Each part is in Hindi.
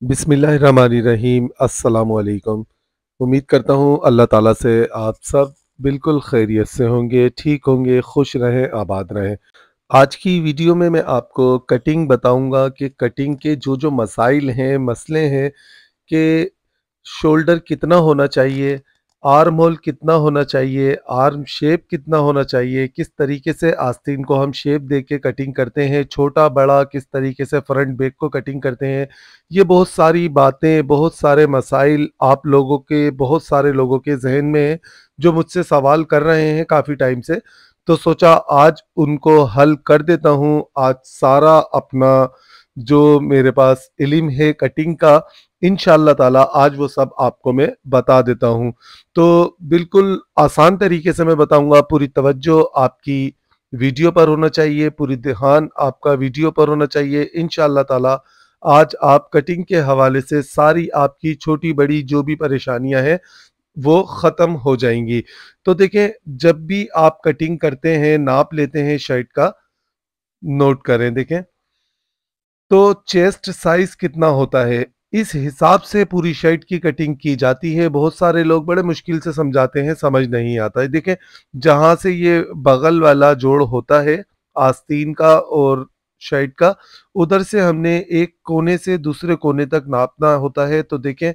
बिस्मिल्लाहिर्रहमानिर्रहीम अस्सलामुअलैकुम। उम्मीद करता हूँ अल्लाह ताला से आप सब बिल्कुल खैरियत से होंगे, ठीक होंगे, खुश रहें, आबाद रहें। आज की वीडियो में मैं आपको कटिंग बताऊँगा कि कटिंग के जो-जो मसाइल हैं, मसले हैं कि शोल्डर कितना होना चाहिए, आर्म होल कितना होना चाहिए, आर्म शेप कितना होना चाहिए, किस तरीके से आस्तीन को हम शेप दे के कटिंग करते हैं, छोटा-बड़ा किस तरीके से फ्रंट बैक को कटिंग करते हैं। ये बहुत सारी बातें, बहुत सारे मसाइल आप लोगों के बहुत सारे लोगों के ज़हन में हैं, जो मुझसे सवाल कर रहे हैं काफ़ी टाइम से। तो सोचा आज उनको हल कर देता हूँ। आज सारा अपना जो मेरे पास इल्म है कटिंग का, इंशाअल्लाह ताला आज वो सब आपको मैं बता देता हूँ। तो बिल्कुल आसान तरीके से मैं बताऊँगा, पूरी तवज्जो आपकी वीडियो पर होना चाहिए, पूरी ध्यान आपका वीडियो पर होना चाहिए। इंशाअल्लाह ताला आज आप कटिंग के हवाले से सारी आपकी छोटी-बड़ी जो भी परेशानियाँ हैं, वो ख़त्म हो जाएँगी। तो देखें, जब भी आप कटिंग करते हैं, नाप लेते हैं शर्ट का, नोट करें देखें। तो चेस्ट साइज़ कितना होता है, इस हिसाब से पूरी शर्ट की कटिंग की जाती है। बहुत सारे लोग बड़े मुश्किल से समझाते हैं, समझ नहीं आता है। देखें, जहाँ से ये बगल वाला जोड़ होता है, आस्तीन का और शर्ट का, उधर से हमने एक कोने से दूसरे कोने तक नापना होता है। तो देखें,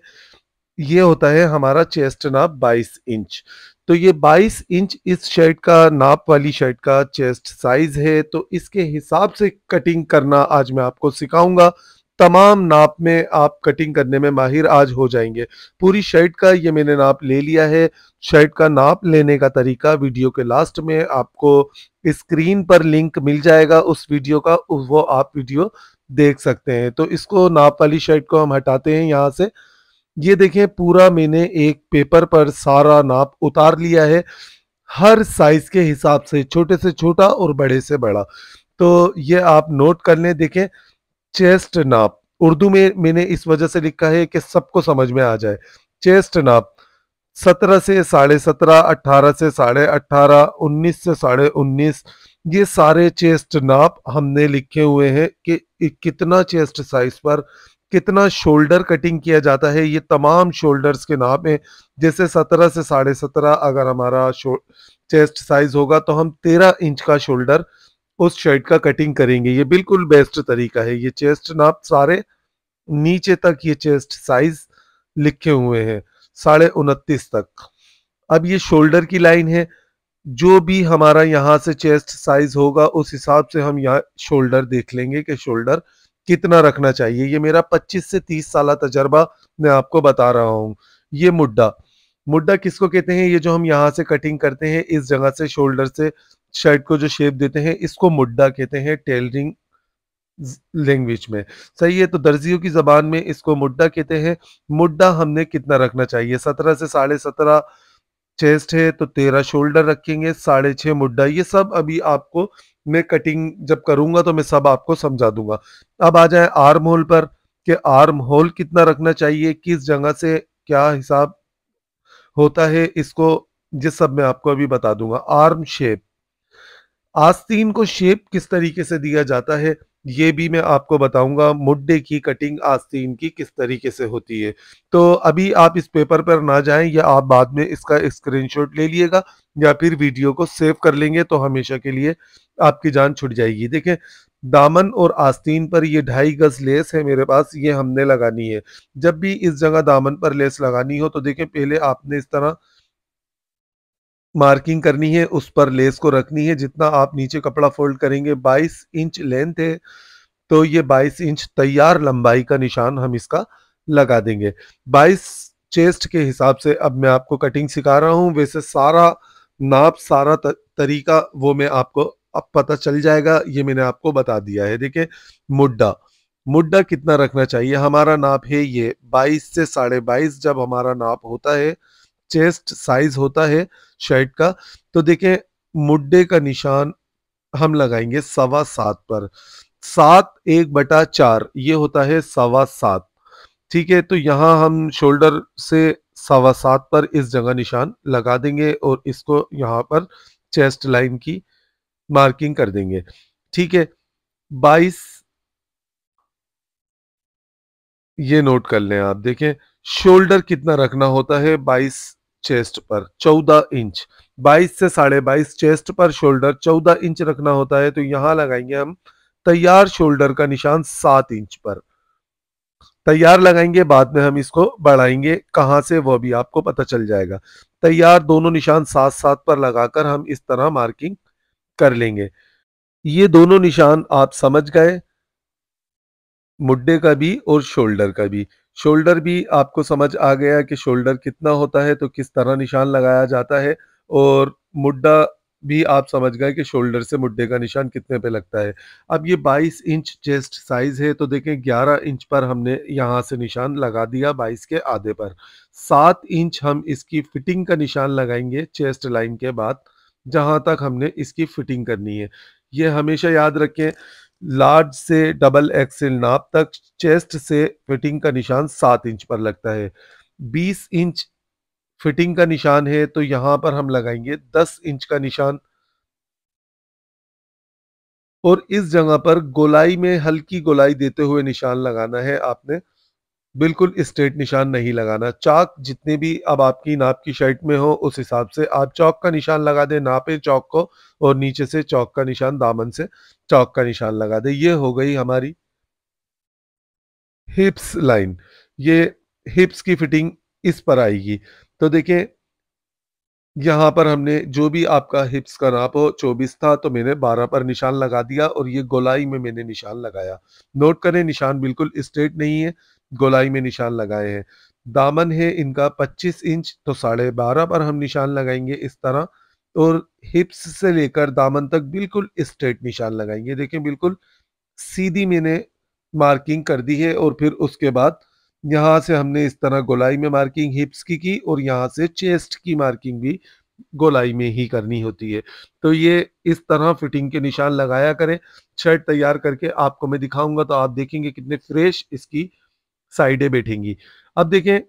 ये होता है हमारा चेस्ट नाप 22 इंच। तो ये 22 इंच इस शर्ट का नाप वाली शर्ट का चेस्ट साइज़ है, तो इसके हिसाब से कटिंग करना आज मैं आपको सिखाऊँगा। तमाम नाप में आप कटिंग करने में माहिर आज हो जाएँगे। पूरी शर्ट का ये मैंने नाप ले लिया है। शर्ट का नाप लेने का तरीका वीडियो के लास्ट में आपको स्क्रीन पर लिंक मिल जाएगा उस वीडियो का, वो आप वीडियो देख सकते हैं। तो इसको नाप वाली शर्ट को हम हटाते हैं यहाँ से। ये देखें, पूरा मैंने एक पेपर पर सारा नाप उतार लिया है, हर साइज़ के हिसाब से, छोटे से छोटा और बड़े से बड़ा। तो ये आप नोट कर लें। देखें, चेस्ट नाप उर्दू में मैंने इस वजह से लिखा है कि सबको समझ में आ जाए। चेस्ट नाप 17 से साढ़े 17, 18 से साढ़े 18, 19 से साढ़े 19, ये सारे चेस्ट नाप हमने लिखे हुए हैं कि कितना चेस्ट साइज पर कितना शोल्डर कटिंग किया जाता है। ये तमाम शोल्डर्स के नाप हैं। जैसे 17 से साढ़े 17 अगर हमारा चेस्ट साइज होगा, तो हम 13 इंच का शोल्डर उस शर्ट का कटिंग करेंगे। ये बिल्कुल बेस्ट तरीका है। ये चेस्ट नाप सारे नीचे तक ये चेस्ट साइज लिखे हुए हैं, साढ़े 29 तक। अब ये शोल्डर की लाइन है, जो भी हमारा यहाँ से चेस्ट साइज होगा उस हिसाब से हम यहाँ शोल्डर देख लेंगे कि शोल्डर कितना रखना चाहिए। ये मेरा 25 से 30 साल तजर्बा मैं आपको बता रहा हूँ। ये मुड्डा, मुड्डा किसको कहते हैं? ये जो हम यहाँ से कटिंग करते हैं, इस जगह से शोल्डर से शर्ट को जो शेप देते हैं, इसको मुड्डा कहते हैं टेलरिंग लैंग्वेज में। सही है, तो दर्जियों की ज़बान में इसको मुड्डा कहते हैं। मुड्डा हमने कितना रखना चाहिए? 17 से साढ़े 17 चेस्ट है, तो 13 शोल्डर रखेंगे, साढ़े 6 मुड्डा। ये सब अभी आपको मैं कटिंग जब करूँगा तो मैं सब आपको समझा दूँगा। अब आ जाएँ आर्म होल पर, कि आर्म होल कितना रखना चाहिए, किस जगह से क्या हिसाब होता है, इसको ये सब मैं आपको अभी बता दूँगा। आर्म शेप, आस्तीन को शेप किस तरीके से दिया जाता है, ये भी मैं आपको बताऊँगा। मुड्डे की कटिंग आस्तीन की किस तरीके से होती है। तो अभी आप इस पेपर पर ना जाएँ, या आप बाद में इसका स्क्रीनशॉट ले लिएगा, या फिर वीडियो को सेव कर लेंगे, तो हमेशा के लिए आपकी जान छुट जाएगी। देखें, दामन और आस्तीन पर ये 2.5 गज़ लेस है मेरे पास, ये हमने लगानी है। जब भी इस जगह दामन पर लेस लगानी हो, तो देखें, पहले आपने इस तरह मार्किंग करनी है, उस पर लेस को रखनी है। जितना आप नीचे कपड़ा फोल्ड करेंगे, 22 इंच लेंथ है, तो ये 22 इंच तैयार लंबाई का निशान हम इसका लगा देंगे। 22 चेस्ट के हिसाब से अब मैं आपको कटिंग सिखा रहा हूँ। वैसे सारा नाप, सारा तरीका वो मैं आपको अब पता चल जाएगा। ये मैंने आपको बता दिया है। देखिए, मुड्डा, मुड्डा कितना रखना चाहिए? हमारा नाप है ये 22 से साढ़े 22 जब हमारा नाप होता है, चेस्ट साइज होता है शर्ट का, तो देखें, मुड्डे का निशान हम लगाएंगे 7.25 पर। 7 1/4 ये होता है 7.25। ठीक है, तो यहाँ हम शोल्डर से 7.25 पर इस जगह निशान लगा देंगे, और इसको यहाँ पर चेस्ट लाइन की मार्किंग कर देंगे। ठीक है, 22 ये नोट कर लें आप। देखें शोल्डर कितना रखना होता है 22 चेस्ट पर 14 इंच, 22 से 22.5 चेस्ट पर शोल्डर 14 इंच रखना होता है, तो यहाँ लगाएंगे हम तैयार शोल्डर का निशान 7 इंच पर। तैयार लगाएंगे, बाद में हम इसको बढ़ाएंगे कहाँ से वो भी आपको पता चल जाएगा। तैयार दोनों निशान साथ साथ पर लगाकर हम इस तरह मार्किंग कर लेंगे। ये दोनों निशान आप समझ गए, मुड्डे का भी और शोल्डर का भी। शोल्डर भी आपको समझ आ गया कि शोल्डर कितना होता है तो किस तरह निशान लगाया जाता है, और मुड्डा भी आप समझ गए कि शोल्डर से मुड्डे का निशान कितने पे लगता है। अब ये 22 इंच चेस्ट साइज है, तो देखें 11 इंच पर हमने यहाँ से निशान लगा दिया 22 के आधे पर। 7 इंच हम इसकी फिटिंग का निशान लगाएंगे चेस्ट लाइन के बाद, जहाँ तक हमने इसकी फिटिंग करनी है। ये हमेशा याद रखें, लार्ज से डबल एक्सेल नाप तक चेस्ट से फिटिंग का निशान 7 इंच पर लगता है। 20 इंच फिटिंग का निशान है, तो यहाँ पर हम लगाएंगे 10 इंच का निशान, और इस जगह पर गोलाई में हल्की गोलाई देते हुए निशान लगाना है आपने। बिल्कुल स्ट्रेट निशान नहीं लगाना। चाक जितने भी अब आपकी नाप की शर्ट में हो उस हिसाब से आप चौक का निशान लगा दें, नापे चौक को, और नीचे से चौक का निशान, दामन से चौक का निशान लगा दें। ये हो गई हमारी हिप्स लाइन। ये हिप्स की फिटिंग इस पर आएगी। तो देखिए यहाँ पर हमने जो भी आपका हिप्स का नाप हो 24 था, तो मैंने 12 पर निशान लगा दिया, और ये गोलाई में मैंने निशान लगाया। नोट करें निशान बिल्कुल स्ट्रेट नहीं है, गोलाई में निशान लगाए हैं। दामन है इनका 25 इंच, तो 12.5 पर हम निशान लगाएंगे इस तरह, और हिप्स से लेकर दामन तक बिल्कुल स्ट्रेट निशान लगाएंगे। देखें बिल्कुल सीधी मैंने मार्किंग कर दी है, और फिर उसके बाद यहाँ से हमने इस तरह गोलाई में मार्किंग हिप्स की, और यहाँ से चेस्ट की मार्किंग भी गोलाई में ही करनी होती है। तो ये इस तरह फिटिंग के निशान लगाया करें। शर्ट तैयार करके आपको मैं दिखाऊंगा, तो आप देखेंगे कितने फ्रेश इसकी साइडें बैठेंगी। अब देखें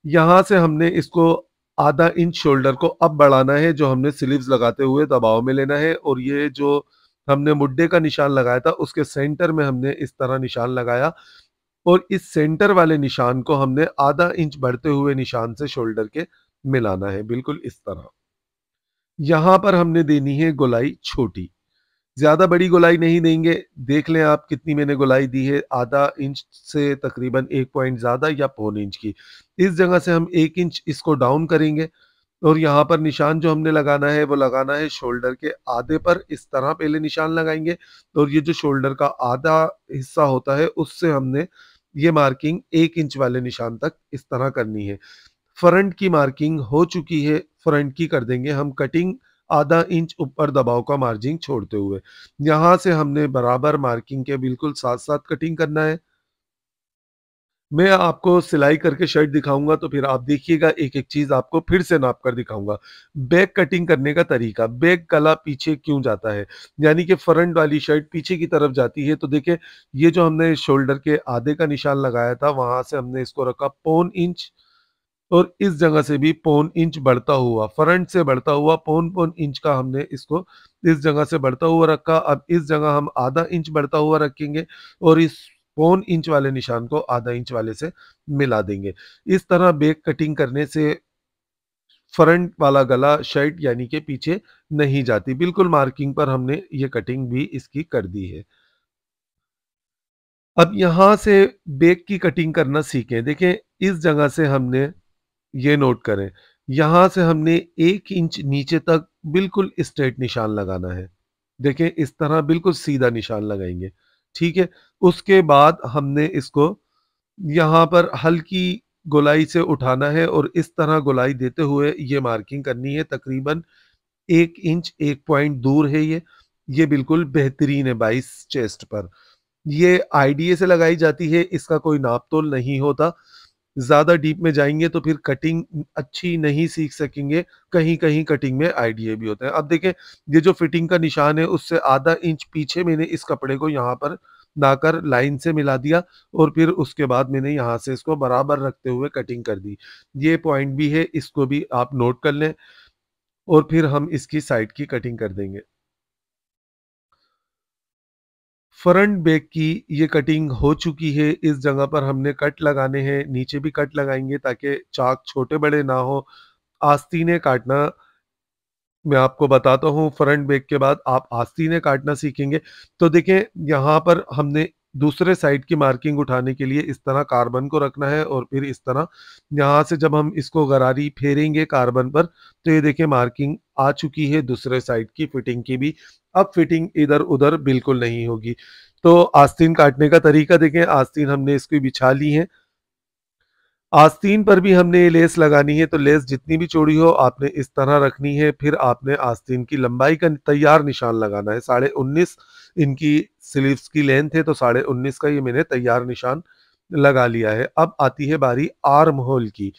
यहाँ से हमने इसको आधा इंच शोल्डर को अब बढ़ाना है, जो हमने स्लीव्स लगाते हुए दबाव में लेना है, और ये जो हमने मुड्डे का निशान लगाया था उसके सेंटर में हमने इस तरह निशान लगाया, और इस सेंटर वाले निशान को हमने आधा इंच बढ़ते हुए निशान से शोल्डर के मिलाना है, बिल्कुल इस तरह। यहाँ पर हमने देनी है गोलाई छोटी, ज्यादा बड़ी गोलाई नहीं देंगे। देख लें आप कितनी मैंने गोलाई दी है, आधा इंच से तकरीबन 1 पॉइंट ज्यादा या पौन इंच की। इस जगह से हम 1 इंच इसको डाउन करेंगे, और यहाँ पर निशान जो हमने लगाना है वो लगाना है शोल्डर के आधे पर। इस तरह पहले निशान लगाएंगे, और ये जो शोल्डर का आधा हिस्सा होता है उससे हमने ये मार्किंग 1 इंच वाले निशान तक इस तरह करनी है। फ्रंट की मार्किंग हो चुकी है, फ्रंट की कर देंगे हम कटिंग आधा इंच ऊपर दबाव का मार्जिन छोड़ते हुए। यहाँ से हमने बराबर मार्किंग के बिल्कुल साथ साथ कटिंग करना है। मैं आपको सिलाई करके शर्ट दिखाऊंगा, तो फिर आप देखिएगा, एक एक चीज आपको फिर से नाप कर दिखाऊंगा। बैक कटिंग करने का तरीका, बैक गला पीछे क्यों जाता है, यानी कि फ्रंट वाली शर्ट पीछे की तरफ जाती है। तो देखिए ये जो हमने शोल्डर के आधे का निशान लगाया था, वहां से हमने इसको रखा पौन इंच, और इस जगह से भी पौन इंच बढ़ता हुआ, फ्रंट से बढ़ता हुआ पौन पौन इंच का हमने इसको इस जगह से बढ़ता हुआ रखा। अब इस जगह हम आधा इंच बढ़ता हुआ रखेंगे, और इस पौन इंच वाले निशान को आधा इंच वाले से मिला देंगे। इस तरह बैक कटिंग करने से फ्रंट वाला गला शर्ट यानी कि पीछे नहीं जाती। बिल्कुल मार्किंग पर हमने ये कटिंग भी इसकी कर दी है। अब यहाँ से बैक की कटिंग करना सीखें। देखें इस जगह से हमने, ये नोट करें, यहाँ से हमने 1 इंच नीचे तक बिल्कुल स्ट्रेट निशान लगाना है। देखें इस तरह बिल्कुल सीधा निशान लगाएंगे, ठीक है। उसके बाद हमने इसको यहाँ पर हल्की गोलाई से उठाना है, और इस तरह गोलाई देते हुए ये मार्किंग करनी है। तकरीबन 1 इंच 1 पॉइंट दूर है ये बिल्कुल बेहतरीन है 22 चेस्ट पर। ये आईडीए से लगाई जाती है, इसका कोई नाप तोल नहीं होता। ज़्यादा डीप में जाएँगे तो फिर कटिंग अच्छी नहीं सीख सकेंगे, कहीं-कहीं कटिंग में आइडिया भी होते हैं। अब देखें, ये जो फिटिंग का निशान है उससे आधा इंच पीछे मैंने इस कपड़े को यहाँ पर लाकर लाइन से मिला दिया, और फिर उसके बाद मैंने यहाँ से इसको बराबर रखते हुए कटिंग कर दी। ये पॉइंट भी है, इसको भी आप नोट कर लें, और फिर हम इसकी साइड की कटिंग कर देंगे। फ्रंट बैक की ये कटिंग हो चुकी है। इस जगह पर हमने कट लगाने हैं, नीचे भी कट लगाएँगे ताकि चाक छोटे-बड़े ना हो। आस्तीनें काटना मैं आपको बताता हूँ, फ्रंट बैक के बाद आप आस्तीनें काटना सीखेंगे। तो देखें, यहाँ पर हमने दूसरे साइड की मार्किंग उठाने के लिए इस तरह कार्बन को रखना है और फिर इस तरह यहाँ से जब हम इसको गरारी फेरेंगे कार्बन पर, तो ये देखिए मार्किंग आ चुकी है दूसरे साइड की फिटिंग की भी। अब फिटिंग इधर-उधर बिल्कुल नहीं होगी। तो आस्तीन काटने का तरीका देखें, आस्तीन हमने इसकी बिछा ली है। आस्तीन पर भी हमने ये लेस लगानी है, तो लेस जितनी भी चौड़ी हो आपने इस तरह रखनी है। फिर आपने आस्तीन की लंबाई का तैयार निशान लगाना है। 19.5 इनकी स्लीव्स की लेंथ है, तो 19.5 का ये मैंने तैयार निशान लगा लिया है। अब आती है बारी आर्म होल की।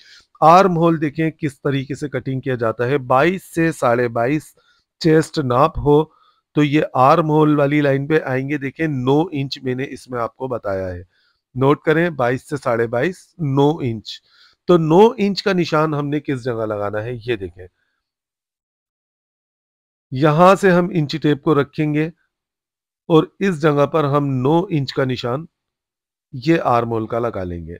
आर्म होल देखें किस तरीके से कटिंग किया जाता है। 22 से 22.5 चेस्ट नाप हो तो ये आर्म होल वाली लाइन पे आएंगे। देखें 9 इंच मैंने इसमें आपको बताया है। नोट करें 22 से 22.5 9 इंच। तो 9 इंच का निशान हमने किस जगह लगाना है ये देखें। यहां से हम इंची टेप को रखेंगे और इस जगह पर हम 9 इंच का निशान ये आर्म होल का लगा लेंगे।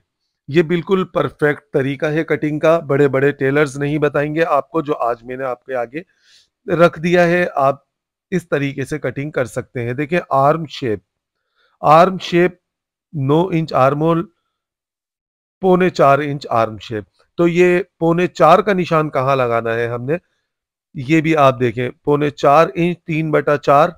ये बिल्कुल परफेक्ट तरीका है कटिंग का। बड़े बड़े टेलर्स नहीं बताएंगे आपको, जो आज मैंने आपके आगे रख दिया है। आप इस तरीके से कटिंग कर सकते हैं। देखिए arm shape 9 inch arm hole, 4.25 inch arm shape. तो ये 4.25 का निशान कहाँ लगाना है हमने, ये भी आप देखें। 4.25 इंच 3/4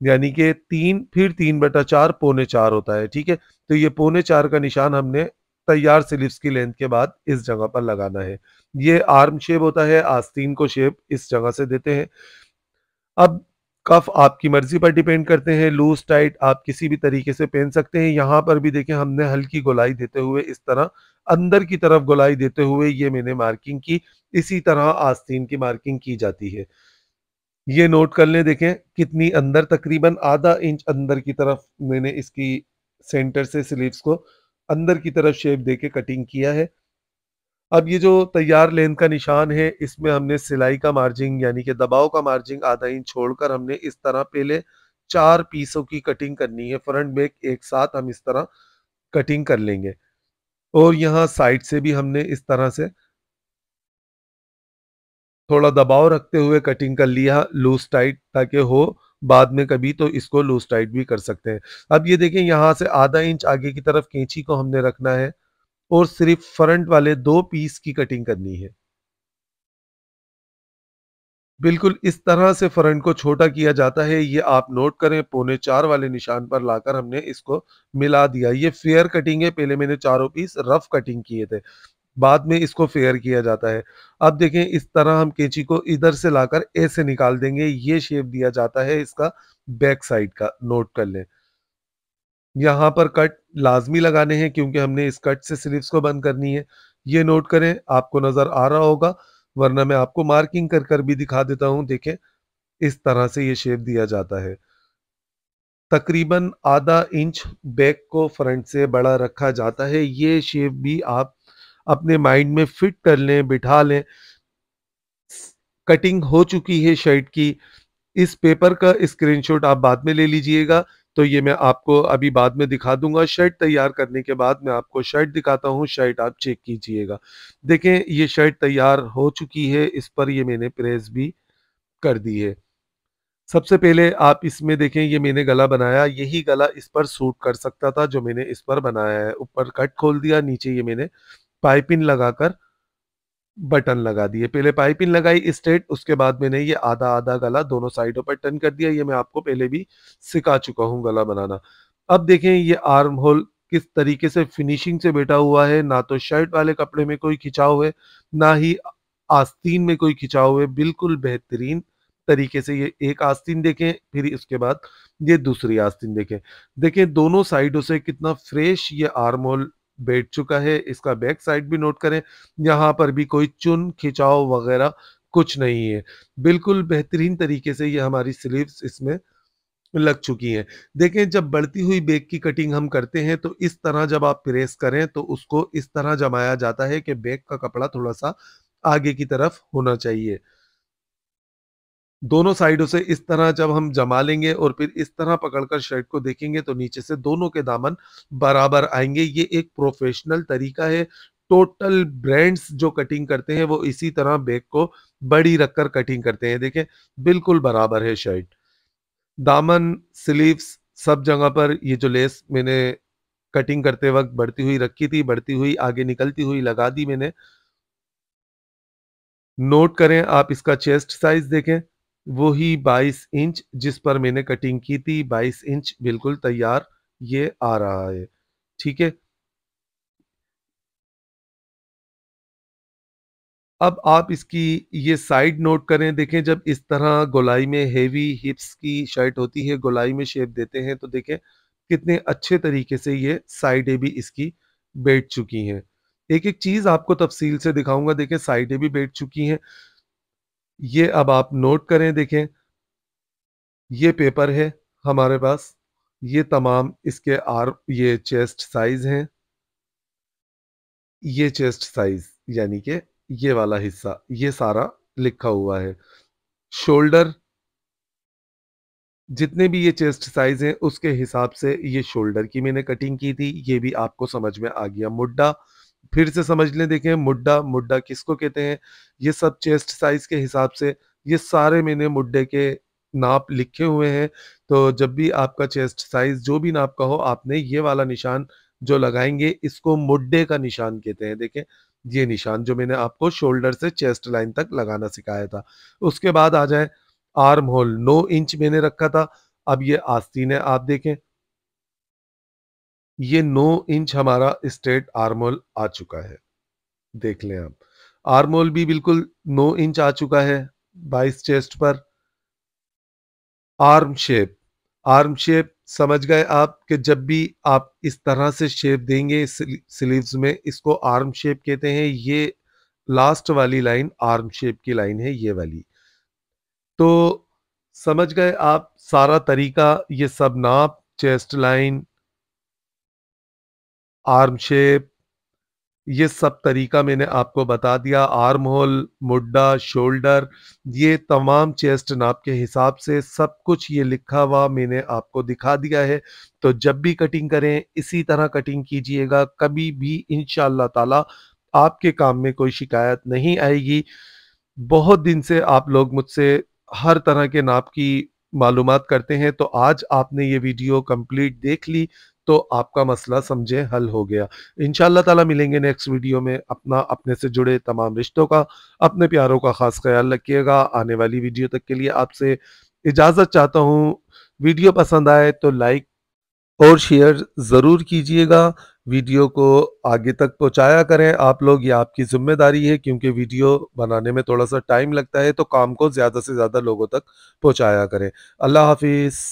यानी कि 3 फिर 3/4 4.25 होता है, ठीक है। तो ये 4.25 का निशान हमने तैयार स्लीव्स की लेंथ के बाद इस जगह पर लगाना है। ये आर्म शेप होता है, आस्तीन को शेप इस जगह से देते हैं। अब कफ आपकी मर्जी पर डिपेंड करते हैं, लूज टाइट आप किसी भी तरीके से पहन सकते हैं। यहाँ पर भी देखें हमने हल्की गोलाई देते हुए इस तरह अंदर की तरफ गोलाई देते हुए ये मैंने मार्किंग की। इसी तरह आस्तीन की मार्किंग की जाती है। ये नोट कर लें, देखें कितनी अंदर, तकरीबन आधा इंच अंदर की तरफ मैंने इसकी सेंटर से स्लीव्स को अंदर की तरफ शेप देके कटिंग किया है। अब ये जो तैयार लेंथ का निशान है, इसमें हमने सिलाई का मार्जिन यानी कि दबाव का मार्जिन आधा इंच छोड़कर हमने इस तरह पहले 4 पीसों की कटिंग करनी है। फ्रंट बैक एक साथ हम इस तरह कटिंग कर लेंगे और यहाँ साइड से भी हमने इस तरह से थोड़ा दबाव रखते हुए कटिंग कर लिया लूज टाइट, ताकि हो बाद में कभी तो इसको लूज टाइट भी कर सकते हैं। अब ये देखें यहाँ से आधा इंच आगे की तरफ कैंची को हमने रखना है और सिर्फ फ्रंट वाले 2 पीस की कटिंग करनी है। बिल्कुल इस तरह से फ्रंट को छोटा किया जाता है। ये आप नोट करें, 4.25 वाले निशान पर लाकर हमने इसको मिला दिया। ये फेयर कटिंग है, पहले मैंने चारों पीस रफ कटिंग किए थे, बाद में इसको फेयर किया जाता है। अब देखें इस तरह हम कैंची को इधर से लाकर ऐसे निकाल देंगे। ये शेप दिया जाता है इसका बैक साइड का, नोट कर लें। यहाँ पर कट लाजमी लगाने हैं क्योंकि हमने इस कट से स्लीव्स को बंद करनी है। ये नोट करें, आपको नजर आ रहा होगा, वरना मैं आपको मार्किंग कर कर भी दिखा देता हूँ। देखें इस तरह से ये शेप दिया जाता है। तकरीबन आधा इंच बैक को फ्रंट से बड़ा रखा जाता है। ये शेप भी आप अपने माइंड में फिट कर लें, बिठा लें। कटिंग हो चुकी है शर्ट की। इस पेपर का स्क्रीनशॉट आप बाद में ले लीजिएगा, तो ये मैं आपको अभी बाद में दिखा दूंगा। शर्ट तैयार करने के बाद मैं आपको शर्ट दिखाता हूँ, शर्ट आप चेक कीजिएगा। देखें ये शर्ट तैयार हो चुकी है, इस पर ये मैंने प्रेस भी कर दी है। सबसे पहले आप इसमें देखें, ये मैंने गला बनाया, यही गला इस पर सूट कर सकता था जो मैंने इस पर बनाया है। ऊपर कट खोल दिया, नीचे ये मैंने पाइपिंग लगाकर बटन लगा दिए। पहले पाइपिंग लगाई स्ट्रेट, उसके बाद मैंने ये आधा आधा गला दोनों साइडों पर टर्न कर दिया। ये मैं आपको पहले भी सिखा चुका हूँ गला बनाना। अब देखें ये आर्म होल किस तरीके से फिनिशिंग से बैठा हुआ है। ना तो शर्ट वाले कपड़े में कोई खिंचाव है, ना ही आस्तीन में कोई खिंचाव है। बिल्कुल बेहतरीन तरीके से ये एक आस्तीन देखें, फिर उसके बाद ये दूसरी आस्तीन देखें। देखें दोनों साइडों से कितना फ्रेश ये आर्म होल बैठ चुका है। इसका बैक साइड भी नोट करें, यहाँ पर भी कोई चुन खिंचाव वगैरह कुछ नहीं है। बिल्कुल बेहतरीन तरीके से ये हमारी स्लीव्स इसमें लग चुकी हैं। देखें जब बढ़ती हुई बैक की कटिंग हम करते हैं तो इस तरह जब आप प्रेस करें तो उसको इस तरह जमाया जाता है कि बैक का कपड़ा थोड़ा सा आगे की तरफ होना चाहिए। दोनों साइडों से इस तरह जब हम जमा लेंगे और फिर इस तरह पकड़कर शर्ट को देखेंगे तो नीचे से दोनों के दामन बराबर आएंगे। ये एक प्रोफेशनल तरीका है। टोटल ब्रांड्स जो कटिंग करते हैं वो इसी तरह बैक को बड़ी रखकर कटिंग करते हैं। देखें, बिल्कुल बराबर है शर्ट। दामन, स्लीव्स, सब जगह पर ये जो लेस मैंने कटिंग करते वक्त बढ़ती हुई रखी थी, बढ़ती हुई आगे निकलती हुई लगा दी मैंने। नोट करें, आप इसका चेस्ट साइज देखें, वो ही 22 इंच जिस पर मैंने कटिंग की थी, 22 इंच बिल्कुल तैयार ये आ रहा है। ठीक है। अब आप इसकी ये साइड नोट करें, देखें जब इस तरह गोलाई में हेवी हिप्स की शर्ट होती है, गोलाई में शेप देते हैं, तो देखें कितने अच्छे तरीके से ये साइडें भी इसकी बैठ चुकी हैं। एक एक चीज आपको तफसील से दिखाऊंगा। देखें, साइडें भी बैठ चुकी हैं। ये अब आप नोट करें, देखें ये पेपर है हमारे पास, ये तमाम इसके ये चेस्ट साइज हैं, ये चेस्ट साइज यानी कि ये वाला हिस्सा, ये सारा लिखा हुआ है। शोल्डर, जितने भी ये चेस्ट साइज हैं उसके हिसाब से ये शोल्डर की मैंने कटिंग की थी, ये भी आपको समझ में आ गया। मुड्डा फिर से समझ लें, देखें मुड्डा, मुड्डा किसको कहते हैं, ये सब चेस्ट साइज के हिसाब से ये सारे मैंने मुड्डे के नाप लिखे हुए हैं। तो जब भी आपका चेस्ट साइज जो भी नाप का हो, आपने ये वाला निशान जो लगाएंगे इसको मुड्डे का निशान कहते हैं। देखें, ये निशान जो मैंने आपको शोल्डर से चेस्ट लाइन तक लगाना सिखाया था। उसके बाद आ जाए आर्म होल, 9 इंच मैंने रखा था, अब ये आस्तीन है। आप देखें ये 9 इंच हमारा स्ट्रेट आर्म होल आ चुका है। देख लें आप, आर्म होल भी बिल्कुल 9 इंच आ चुका है 22 चेस्ट पर। आर्म शेप, आर्म शेप समझ गए आप कि जब भी आप इस तरह से शेप देंगे स्लीव्स में, इसको आर्म शेप कहते हैं। ये लास्ट वाली लाइन आर्म शेप की लाइन है, ये वाली। तो समझ गए आप सारा तरीका, ये सब नाप, चेस्ट लाइन, आर्म शेप, ये सब तरीका मैंने आपको बता दिया। आर्म होल, मुड्डा, शोल्डर, ये तमाम चेस्ट नाप के हिसाब से सब कुछ ये लिखा हुआ मैंने आपको दिखा दिया है। तो जब भी कटिंग करें इसी तरह कटिंग कीजिएगा, कभी भी इंशाअल्लाह ताला आपके काम में कोई शिकायत नहीं आएगी। बहुत दिन से आप लोग मुझसे हर तरह के नाप की मालूमात करते हैं, तो आज आपने ये वीडियो कंप्लीट देख ली तो आपका मसला समझे हल हो गया। इंशाअल्लाह ताला मिलेंगे नेक्स्ट वीडियो में। अपना, अपने से जुड़े तमाम रिश्तों का, अपने प्यारों का खास ख्याल रखिएगा। आने वाली वीडियो तक के लिए आपसे इजाज़त चाहता हूँ। वीडियो पसंद आए तो लाइक और शेयर ज़रूर कीजिएगा। वीडियो को आगे तक पहुँचाया करें आप लोग, ये आपकी ज़िम्मेदारी है, क्योंकि वीडियो बनाने में थोड़ा सा टाइम लगता है, तो काम को ज़्यादा से ज़्यादा लोगों तक पहुँचाया करें। अल्लाह हाफिज़।